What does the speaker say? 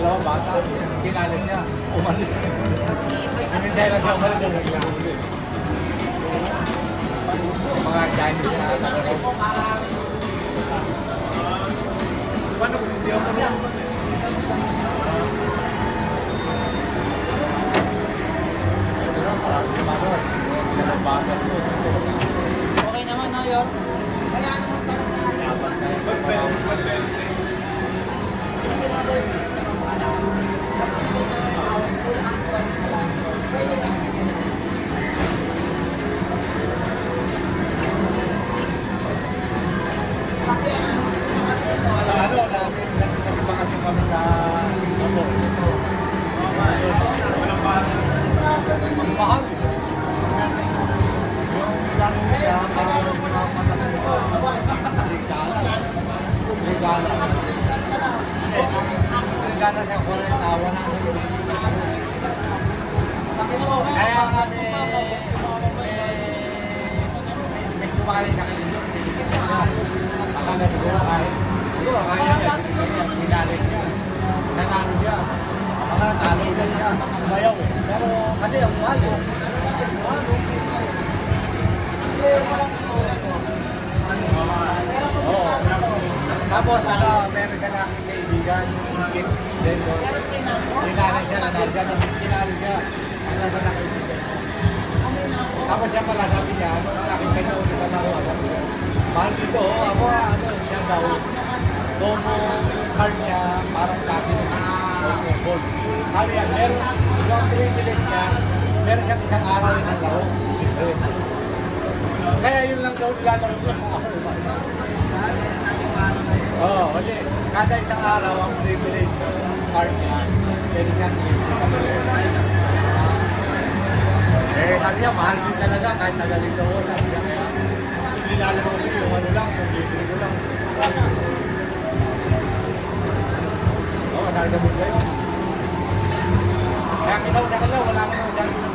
dalawa bata. Kinalit niya. Umalis. Hinintay lang siya umalis. Mga Chinese na talaga. Paano kung hindi ako niya? Okay naman, no, Yor? Kaya naman para sa kasi na rin kasi hindi na full angklan ka lang. Pwede na. Kasi ang mga dito, Nagbakasyon kami sa walang bahas. bahas. Yung galing siya, mga matagal ko. Regala. Regala niya ko rin tawa na. Kaya kami, may kumakain sa kanila. Akala siguro kahit. Siguro kaya niya. Hinalit niya. Nanalo siya. Akala talo siya. Umayaw eh. Pero kasi ang mahal eh. Oo. Tapos ano, meron ka na aking kaibigan, yung then tinali siya, nanalo siya, tinali siya. Ano ba na kaibigan? Tapos siya pala sabi niya, aking kanya ulit na naroon. Mahal dito, ako ano, siya daw, Domo card niya, parang dati Domo gold. Sabi niya, meron, yung privilege niya, meron siyang isang araw rin ang laro. Kaya yun lang daw nilalaro niya sa araw. Oo, kasi kada isang araw ang privilege card niya, pwede siyang sabi niya, mahal din talaga kahit nagalito ko. Sabi niya, kaya nilalaro ko yung ano lang, yung bibili ko lang. Oo, nagabot kayo. Kaya kinaw na kalaw, wala ka naman dyan.